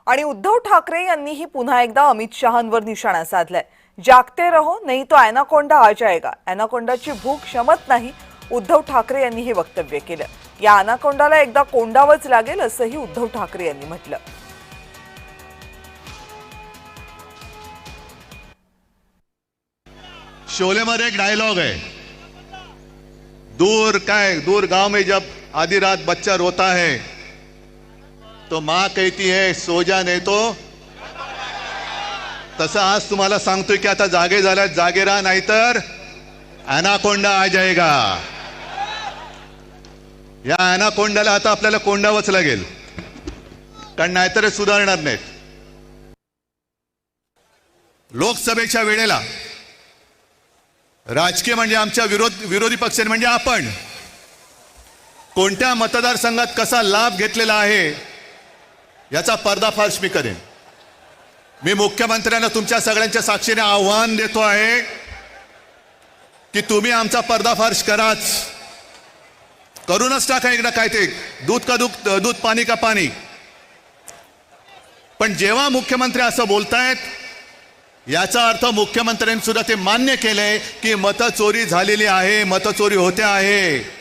आणि उद्धव ठाकरे यांनीही पुन्हा एकदा अमित शहांवर निशाणा साधलाय। जागते रहो नहीं तो एनाकोंडा आ जाएगा। एनाकोंडाची भूक शमत नाही, उद्धव ठाकरे यांनी हे वक्तव्य केलं। या एनाकोंडाला एकदा कोंडावच लागेल असंही उद्धव ठाकरे यांनी म्हटलं। शोले में एक डायलॉग है, दूर गांव में जब आधी रात बच्चा रोता है तो माँ कहती है सो जा नहीं तो। तसं आज तुम्हाला सांगतोय की आता जागे झाला, जागे राहा नाहीतर एनाकोंडा आ जाएगा। या एनाकोंडाला आता आपल्याला कोंडावच लागेल, कारण नाहीतर सुधारणार नाहीत। लोकसभेच्या वेळेला राजकीय म्हणजे आमच्या विरोधी पक्ष म्हणजे आपण कोणत्या मतदारसंघात कसा लाभ घेतलेला आहे याचा पर्दाफाश मी करेन। मी मुख्यमंत्र्यांना तुमच्या सगळ्यांच्या साक्षीने आव्हान देतो आहे की तुम्ही आमचा पर्दाफाश कराच, करूनच टाका एकदा काय ते दूध का दूध पाणी का पाणी। पण जेव्हा मुख्यमंत्री असं बोलतायत याचा अर्थ मुख्यमंत्र्यांनी सुद्धा ते मान्य केलंय की मतचोरी झालेली आहे, मतचोरी होते आहे।